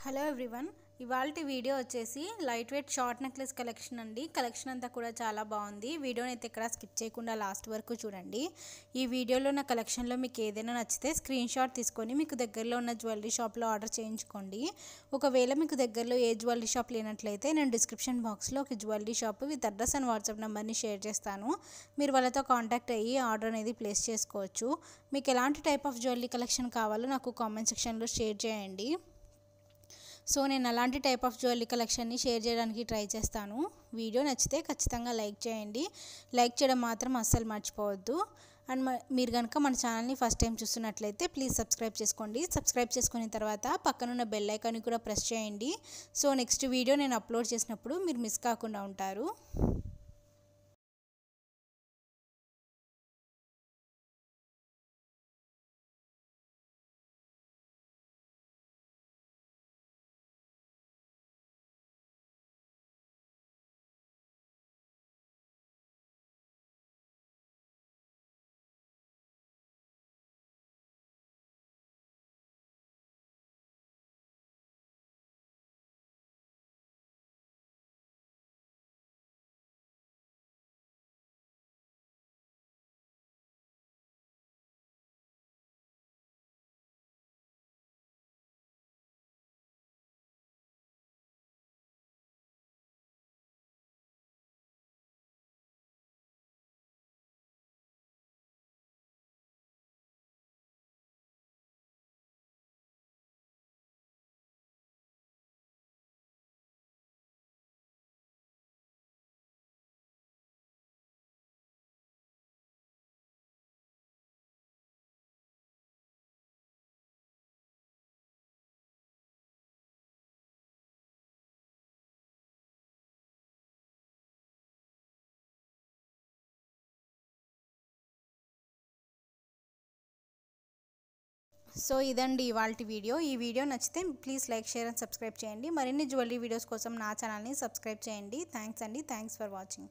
Hello everyone, ఇవాల్టి video వచ్చేసి light weight short necklace collection అండి. కలెక్షన్ అంతా కూడా చాలా బాగుంది. వీడియోని అయితే ఇక్కడ స్కిప్ చేయకుండా లాస్ట్ వరకు చూడండి. ఈ వీడియోలో ఉన్న కలెక్షన్లో మీకు ఏదైనా నచ్చితే స్క్రీన్ షాట్ తీసుకొని మీకు దగ్గరలో ఉన్న జ్యువెలరీ షాప్లో ఆర్డర్ చేయించుకోండి. ఒకవేళ మీకు దగ్గరలో ఏ జ్యువెలరీ షాప్ లేనట్లయితే నేను డిస్క్రిప్షన్ బాక్స్లో ఒక jewellery shop with address and WhatsApp నెంబర్ని షేర్ చేస్తాను. మీరు వాళ్ళతో కాంటాక్ట్ అయ్యి ఆర్డర్ అనేది ప్లేస్ చేసుకోవచ్చు. మీకు ఎలాంటి టైప్ ఆఫ్ జ్యువెలరీ కలెక్షన్ కావాలో నాకు కామెంట్ సెక్షన్లో షేర్ చేయండి. సో నేను అలాంటి టైప్ ఆఫ్ జ్యువెలరీ కలెక్షన్ని షేర్ చేయడానికి ట్రై చేస్తాను. వీడియో నచ్చితే ఖచ్చితంగా లైక్ చేయండి. లైక్ చేయడం మాత్రం అస్సలు మర్చిపోవద్దు. అండ్ మీరు కనుక మన ఛానల్ని ఫస్ట్ టైం చూస్తున్నట్లయితే ప్లీజ్ సబ్స్క్రైబ్ చేసుకోండి. సబ్స్క్రైబ్ చేసుకున్న తర్వాత పక్కనున్న బెల్ ఐకాన్ని కూడా ప్రెస్ చేయండి. సో నెక్స్ట్ వీడియో నేను అప్లోడ్ చేసినప్పుడు మీరు మిస్ కాకుండా ఉంటారు. సో ఇదండి ఇవాల్టి వీడియో. ఈ వీడియో నచ్చితే please like, share and subscribe చేయండి. మరిన్ని జ్యువెలరీ వీడియోస్ కోసం నా ఛానల్ని సబ్స్క్రైబ్ చేయండి. థ్యాంక్స్ అండి. Thanks for watching.